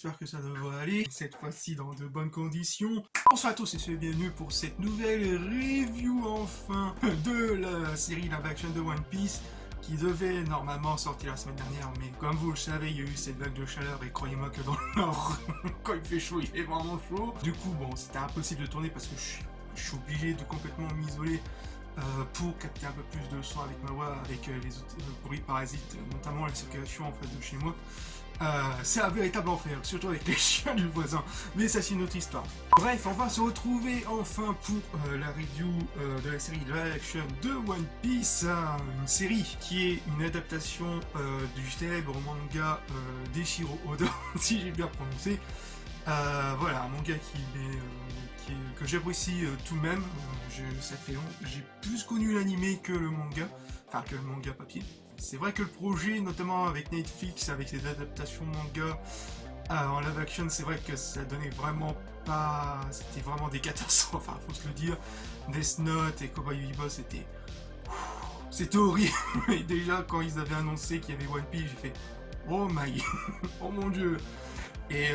j'espère que ça devrait aller, cette fois-ci dans de bonnes conditions. Bonsoir à tous et soyez bienvenus pour cette nouvelle review enfin de la série live action de One Piece qui devait normalement sortir la semaine dernière, mais comme vous le savez, il y a eu cette vague de chaleur et croyez-moi que dans le nord, quand il fait chaud, il est vraiment chaud. Du coup, bon, c'était impossible de tourner parce que je suis obligé de complètement m'isoler pour capter un peu plus de son avec ma voix, avec les autres bruits parasites, notamment la circulation en face de chez moi. C'est un véritable enfer, surtout avec les chiens du voisin, mais ça c'est une autre histoire. Bref, on va se retrouver enfin pour la review de la série live action de One Piece, une série qui est une adaptation du célèbre manga d'Eiichiro Oda, si j'ai bien prononcé. Voilà, un manga que j'apprécie tout de même. Ça fait long, j'ai plus connu l'animé que le manga, enfin que le manga papier. C'est vrai que le projet, notamment avec Netflix, avec les adaptations manga en live action, c'est vrai que ça donnait vraiment pas... C'était vraiment des catastrophes, enfin faut se le dire. Death Note et Cowboy Bebop, c'était horrible. Et déjà, quand ils avaient annoncé qu'il y avait One Piece, j'ai fait « Oh my... oh mon dieu !» Et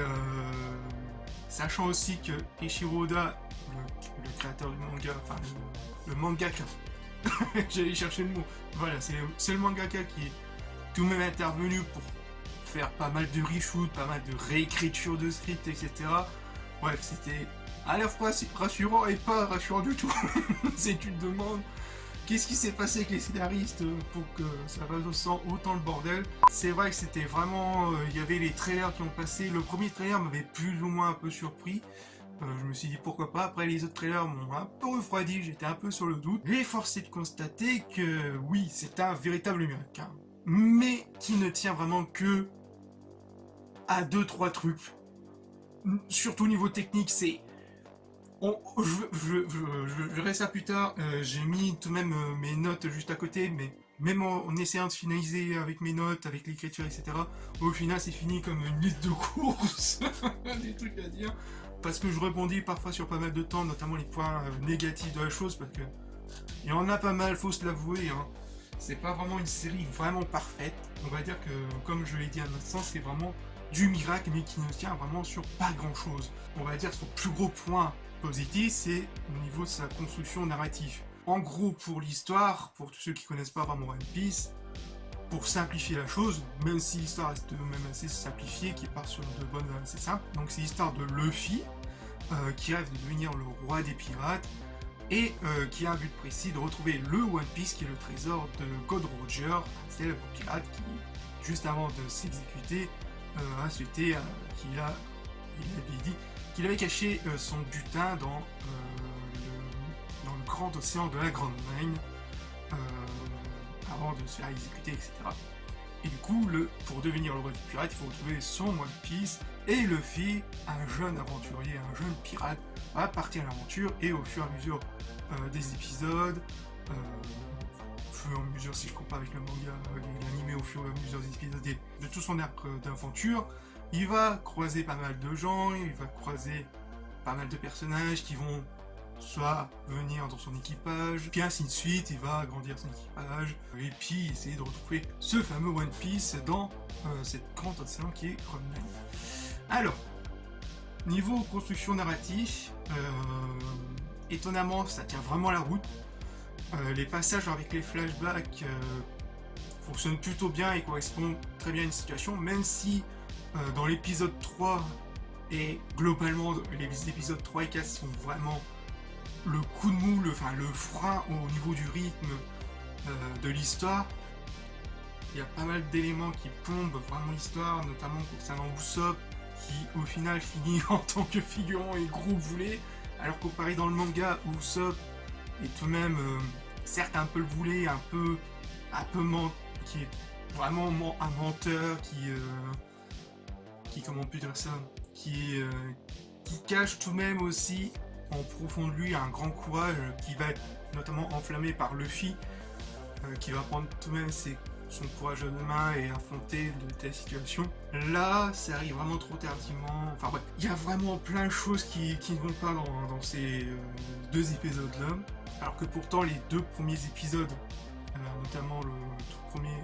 sachant aussi que Eiichiro Oda, le créateur du manga, enfin le mangaka, j'allais chercher le mot, voilà, c'est le mangaka qui est tout de même intervenu pour faire pas mal de reshoot, pas mal de réécriture de script, etc. Bref, c'était à la fois rassurant et pas rassurant du tout. C'est une demande. Qu'est-ce qui s'est passé avec les scénaristes pour que ça ressent autant le bordel? C'est vrai que c'était vraiment... Il y avait les trailers qui ont passé. Le premier trailer m'avait plus ou moins un peu surpris. Je me suis dit pourquoi pas. Après, les autres trailers m'ont un peu refroidi. J'étais un peu sur le doute. Et force est de constater que oui, c'est un véritable miracle. Hein, mais qui ne tient vraiment que à 2-3 trucs. Surtout au niveau technique, c'est... Je verrai ça plus tard, j'ai mis tout de même mes notes juste à côté, mais même en essayant de finaliser avec mes notes, avec l'écriture, etc., au final c'est fini comme une liste de courses, des trucs à dire, parce que je rebondis parfois sur pas mal de temps, notamment les points négatifs de la chose, parce que il y en a pas mal, faut se l'avouer, hein. C'est pas vraiment une série vraiment parfaite, on va dire que, comme je l'ai dit à un instant, c'est vraiment du miracle, mais qui ne tient vraiment sur pas grand chose. On va dire son plus gros point positif, c'est au niveau de sa construction narrative. En gros, pour l'histoire, pour tous ceux qui connaissent pas vraiment One Piece, pour simplifier la chose, même si l'histoire reste même assez simplifiée, qui part sur de bonnes assez simples, donc c'est l'histoire de Luffy, qui rêve de devenir le roi des pirates, et qui a un but précis de retrouver le One Piece, qui est le trésor de Gold Roger, un célèbre pirate qui, juste avant de s'exécuter, a souhaité qu'il avait dit qu'il avait caché son butin dans le grand océan de la Grande Line avant de se faire exécuter, etc. Et du coup, pour devenir le roi des pirates, il faut retrouver son One Piece, et Luffy, un jeune aventurier, un jeune pirate, va partir à l'aventure, et au fur et à mesure des épisodes, au fur et à mesure, si je compare avec le manga, l'animé, au fur et à mesure des épisodes de tout son arc d'aventure, il va croiser pas mal de gens, il va croiser pas mal de personnages qui vont soit venir dans son équipage, puis ainsi de suite, il va agrandir son équipage, et puis essayer de retrouver ce fameux One Piece dans cette grande océan qui est Grand Line. Alors, niveau construction narrative, étonnamment, ça tient vraiment la route. Les passages avec les flashbacks fonctionnent plutôt bien et correspondent très bien à une situation, même si dans l'épisode 3 et globalement les épisodes 3 et 4 sont vraiment le coup de mou, le frein au niveau du rythme de l'histoire. Il y a pas mal d'éléments qui plombent vraiment l'histoire, notamment concernant Usopp qui au final finit en tant que figurant et gros boulet, alors qu'au pareil dans le manga, Usopp est tout de même certes un peu le boulet, un peu qui est vraiment un menteur, qui comment on peut dire ça, qui cache tout de même aussi en profond de lui un grand courage qui va être notamment enflammé par Luffy, qui va prendre tout de même son courage à deux mains et affronter de telles situations. Là, ça arrive vraiment trop tardivement. Enfin bref, il y a vraiment plein de choses qui ne vont pas dans ces deux épisodes-là, alors que pourtant les deux premiers épisodes, notamment le tout premier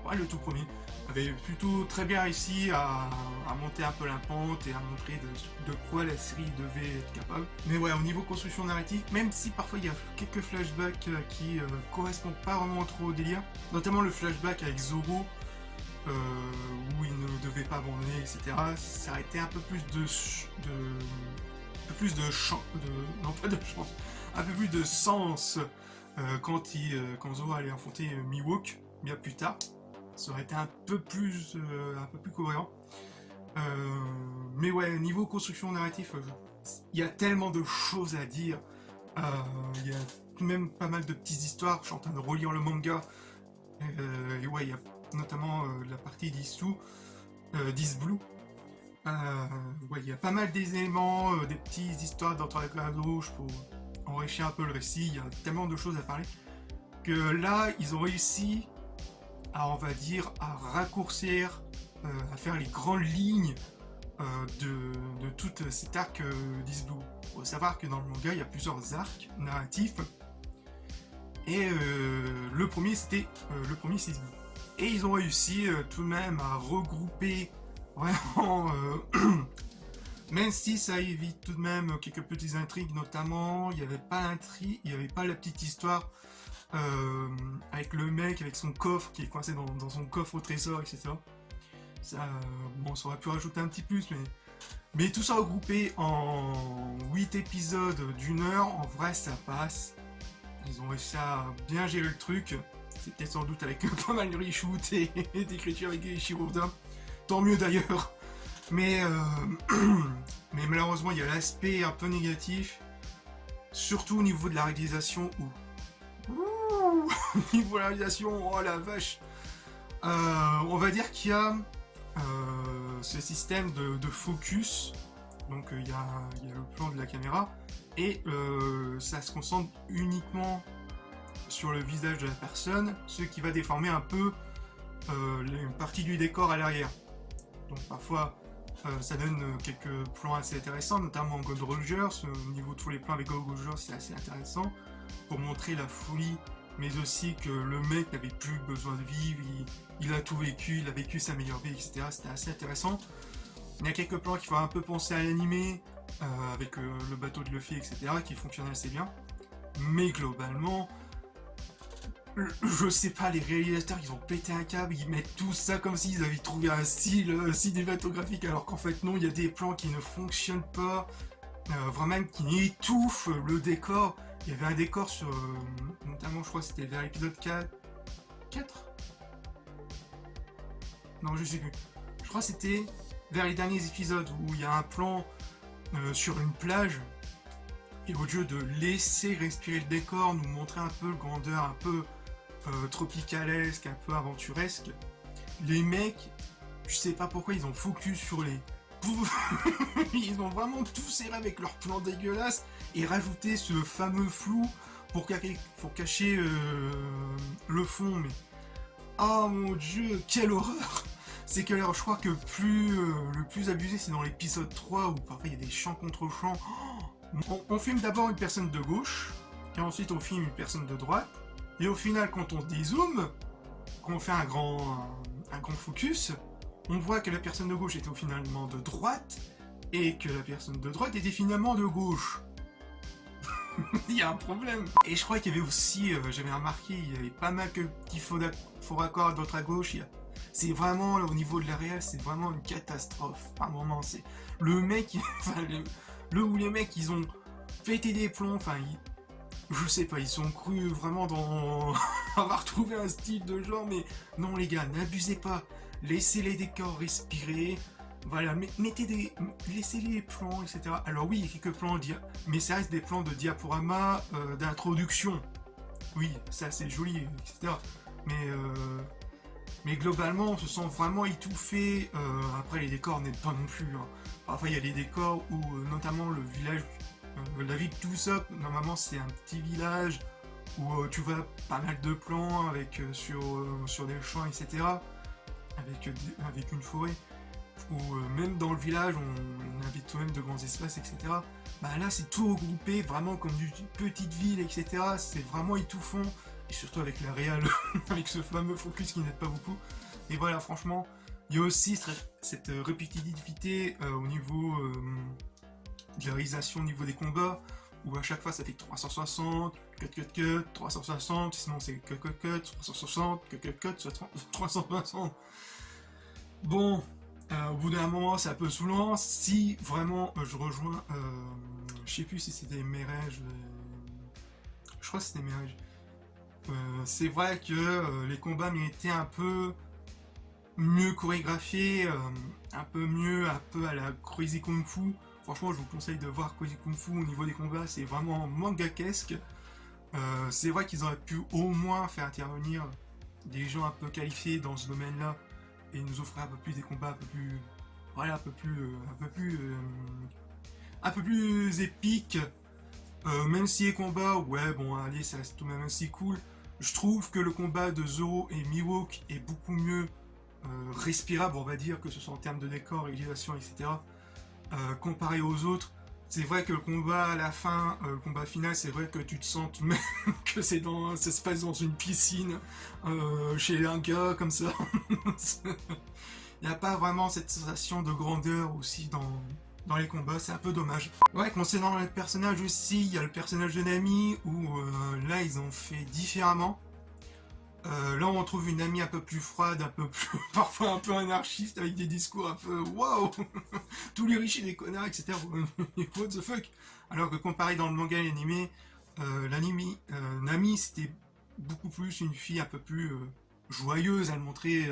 ouais, le tout premier, avait plutôt très bien réussi à monter un peu la pente et à montrer de quoi la série devait être capable. Mais ouais, au niveau construction narrative, même si parfois il y a quelques flashbacks qui correspondent pas vraiment trop au délire, notamment le flashback avec Zoro, où il ne devait pas abandonner, etc. Ça aurait été un peu plus non pas de chance, un peu plus de sens quand Zoro allait affronter Mihawk bien plus tard. Ça aurait été un peu plus cohérent. Mais ouais, niveau construction narrative, il y a tellement de choses à dire. Il y a tout de même pas mal de petites histoires. Je suis en train de relire le manga. Et ouais, il y a notamment la partie d'Issou, d'Isblue. Ouais, il y a pas mal d'éléments, des petites histoires d'entre la gauche pour enrichir un peu le récit. Il y a tellement de choses à parler que là, ils ont réussi on va dire, à raccourcir, à faire les grandes lignes de tout cet arc d'Isblue. Il faut savoir que dans le manga, il y a plusieurs arcs narratifs, et le premier, c'est Isblue. Et ils ont réussi tout de même à regrouper vraiment, même si ça évite tout de même quelques petites intrigues, notamment, il n'y avait pas la petite histoire avec le mec, avec son coffre qui est coincé dans son coffre au trésor, etc. Ça, bon, ça aurait pu rajouter un petit plus, mais tout ça regroupé en 8 épisodes d'1 heure, en vrai ça passe. Ils ont réussi à bien gérer le truc. C'était sans doute avec pas mal de reshoot et d'écriture avec Eiichiro Oda. Tant mieux d'ailleurs. Mais malheureusement, il y a l'aspect un peu négatif, surtout au niveau de la réalisation où niveau réalisation, oh la vache, on va dire qu'il y a ce système de focus, donc il y a le plan de la caméra, et ça se concentre uniquement sur le visage de la personne, ce qui va déformer un peu une partie du décor à l'arrière. Donc parfois ça donne quelques plans assez intéressants, notamment Gold Rogers. Au niveau de tous les plans avec Gold Rogers, c'est assez intéressant pour montrer la folie, mais aussi que le mec n'avait plus besoin de vivre, il a tout vécu, il a vécu sa meilleure vie, etc. C'était assez intéressant. Il y a quelques plans qui font un peu penser à l'animé, avec le bateau de Luffy, etc., qui fonctionnent assez bien. Mais globalement, je sais pas, les réalisateurs, ils ont pété un câble, ils mettent tout ça comme s'ils avaient trouvé un style cinématographique, alors qu'en fait non, il y a des plans qui ne fonctionnent pas, vraiment qui étouffent le décor. Il y avait un décor sur, notamment je crois que c'était vers l'épisode 4 Non, je sais plus. Je crois que c'était vers les derniers épisodes où il y a un plan sur une plage, et au lieu de laisser respirer le décor, nous montrer un peu le grandeur, un peu tropicalesque, un peu aventuresque, les mecs, je sais pas pourquoi ils ont focus sur les... Ils ont vraiment tout serré avec leur plan dégueulasse et rajouté ce fameux flou pour cacher le fond, mais... Oh mon dieu, quelle horreur! C'est que alors, je crois que le plus abusé, c'est dans l'épisode 3, où parfois il y a des champs contre champs. On filme d'abord une personne de gauche, et ensuite on filme une personne de droite, et au final, quand on dézoome, quand on fait un grand focus, on voit que la personne de gauche était finalement de droite, et que la personne de droite était finalement de gauche. Il y a un problème. Et je crois qu'il y avait aussi, j'avais remarqué, il y avait pas mal de petits faux raccords à droite à gauche. C'est vraiment, là, au niveau de la réal, c'est vraiment une catastrophe. Par moment, c'est le mec, enfin, où les mecs, ils ont pété des plombs, enfin, je sais pas, ils sont crus vraiment dans avoir trouvé un style de genre, mais non les gars, n'abusez pas, laissez les décors respirer, voilà, laissez les plans, etc. Alors oui, il y a quelques plans, mais ça reste des plans de diaporama, d'introduction, oui, ça c'est joli, etc. Mais globalement, on se sent vraiment étouffé. Après, les décors n'aident pas non plus, hein. Parfois, il y a des décors où, notamment le village, la ville de Tousop, normalement c'est un petit village où tu vois pas mal de plans avec sur des champs, etc. Avec une forêt. Où même dans le village, on avait tout de même de grands espaces, etc. Bah là, c'est tout regroupé, vraiment comme une petite ville, etc. C'est vraiment étouffant. et surtout avec la réal, avec ce fameux focus qui n'aide pas beaucoup. Et voilà, franchement, il y a aussi cette répétitivité au niveau de la réalisation, au niveau des combats, où à chaque fois ça fait 360, cut, 360, sinon c'est cut, 360, cut, 360. Bon, au bout d'un moment, c'est un peu saoulant. Si vraiment je rejoins, je sais plus si c'était Mirage, je crois que c'était Mirage. C'est vrai que les combats méritaient un peu mieux chorégraphiés, un peu mieux, un peu à la Crazy Kung Fu. Franchement, je vous conseille de voir Crazy Kung Fu au niveau des combats, c'est vraiment mangakesque. C'est vrai qu'ils auraient pu au moins faire intervenir des gens un peu qualifiés dans ce domaine-là et nous offrir un peu plus des combats un peu plus, voilà, un peu plus épiques. Même si les combats, ouais, bon, allez, ça reste tout de même assez cool. Je trouve que le combat de Zoro et Mihawk est beaucoup mieux respirable, on va dire, que ce soit en termes de décor, réalisation, etc. Comparé aux autres. C'est vrai que le combat à la fin, le combat final, c'est vrai que tu te sens même que ça se passe dans une piscine, chez un gars comme ça. Il n'y a pas vraiment cette sensation de grandeur aussi dans les combats, c'est un peu dommage. Ouais, concernant les personnages aussi, il y a le personnage de Nami, où là ils ont fait différemment. Là on trouve une Nami un peu plus froide, un peu plus, parfois un peu anarchiste, avec des discours un peu waouh, tous les riches et des connards, etc. What the fuck. Alors que comparé dans le manga et l'animé, Nami c'était beaucoup plus une fille un peu plus joyeuse, elle montrait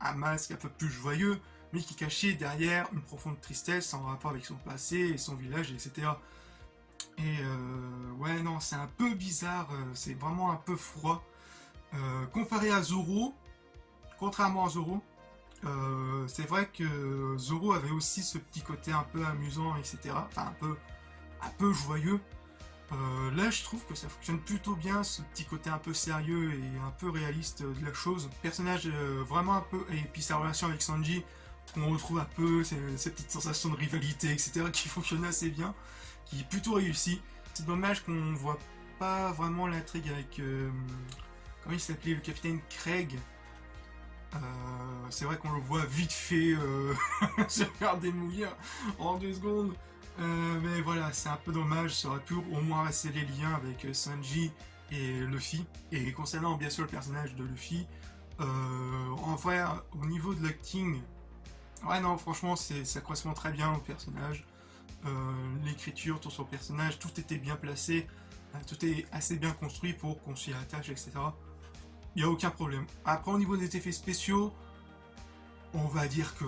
un masque un peu plus joyeux, mais qui cachait derrière une profonde tristesse en rapport avec son passé et son village, etc. Et ouais, non, c'est un peu bizarre, c'est vraiment un peu froid. Comparé à Zoro, contrairement à Zoro, c'est vrai que Zoro avait aussi ce petit côté un peu amusant, etc. Enfin, un peu joyeux. Là, je trouve que ça fonctionne plutôt bien, ce petit côté un peu sérieux et un peu réaliste de la chose. Personnage vraiment un peu... Et puis sa relation avec Sanji, on retrouve un peu ces petites sensations de rivalité, etc. qui fonctionnent assez bien, qui est plutôt réussi. C'est dommage qu'on voit pas vraiment l'intrigue avec... comment il s'appelait, le capitaine Craig. C'est vrai qu'on le voit vite fait se faire démouiller en 2 secondes. Mais voilà, c'est un peu dommage, ça aurait pu au moins rester les liens avec Sanji et Luffy. Et concernant bien sûr le personnage de Luffy, en vrai, au niveau de l'acting, ouais non, franchement, ça correspond très bien au personnage. L'écriture, tout son personnage, tout était bien placé, tout est assez bien construit pour qu'on s'y attache, etc. Il n'y a aucun problème. Après, au niveau des effets spéciaux, on va dire que...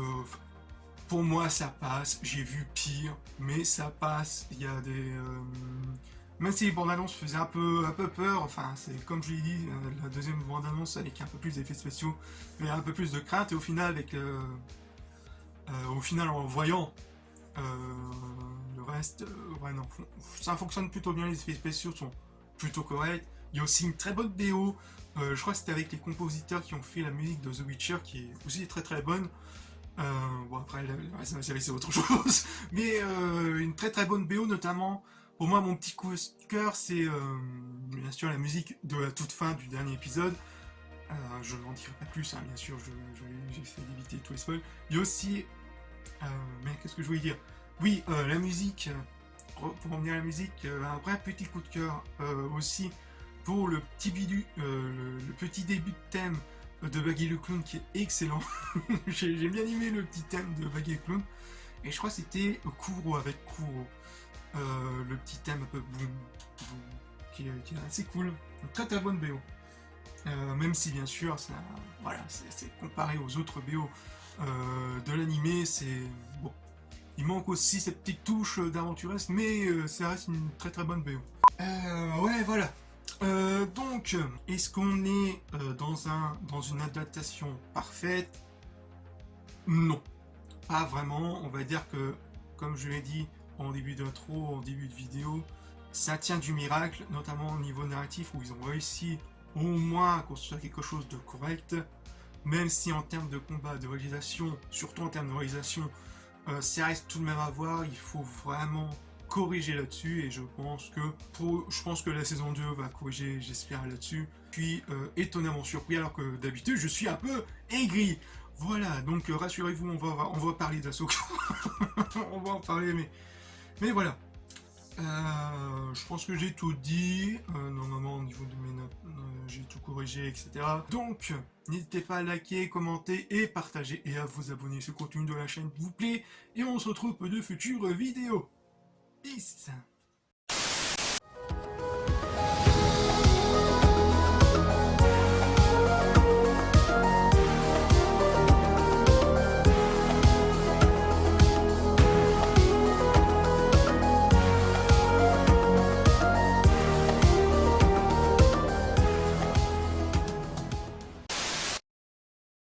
Pour moi, ça passe. J'ai vu pire, mais ça passe. Il y a des... Même si les bandes annonces faisaient un peu peur, enfin, c'est comme je l'ai dit, la deuxième bande annonce avec un peu plus d'effets spéciaux, mais un peu plus de crainte, et au final, en voyant le reste, ouais, non, ça fonctionne plutôt bien, les effets spéciaux sont plutôt corrects. Il y a aussi une très bonne BO, je crois que c'était avec les compositeurs qui ont fait la musique de The Witcher, qui est aussi très très bonne. Bon après le reste de la série c'est autre chose, mais une très très bonne BO, notamment pour moi mon petit coup de cœur c'est bien sûr la musique de la toute fin du dernier épisode. Je n'en dirai pas plus, hein, bien sûr, j'essaie d'éviter tous les spoils. Il y a aussi mais qu'est-ce que je voulais dire, oui, la musique, pour revenir à la musique, un vrai petit coup de cœur aussi pour le petit le petit début de thème de Baggy le Clown qui est excellent. J'ai bien aimé le petit thème de Baggy le Clown, et je crois que c'était Kuro avec Kuro, le petit thème un peu boum, boum, qui est assez cool, une très très bonne BO. Même si bien sûr ça, voilà, c'est comparé aux autres BO de l'animé, c'est bon, il manque aussi cette petite touche d'aventuresque, mais ça reste une très très bonne BO. Ouais, voilà. Donc, est-ce qu'on est dans une adaptation parfaite? Non, pas vraiment. On va dire que, comme je l'ai dit en début d'intro, en début de vidéo, ça tient du miracle, notamment au niveau narratif, où ils ont réussi au moins à construire quelque chose de correct, même si en termes de combat, de réalisation, surtout en termes de réalisation, ça reste tout de même à voir. Il faut vraiment corriger là-dessus et je pense que la saison 2 va corriger, j'espère, là-dessus. Puis étonnamment surpris alors que d'habitude je suis un peu aigri. Voilà, donc rassurez-vous, on va parler d'Ahsoka. On va en parler, mais voilà. Je pense que j'ai tout dit. Normalement, au niveau de mes notes, j'ai tout corrigé, etc. Donc, n'hésitez pas à liker, commenter et partager et à vous abonner si le contenu de la chaîne vous plaît. Et on se retrouve pour de futures vidéos. Peace!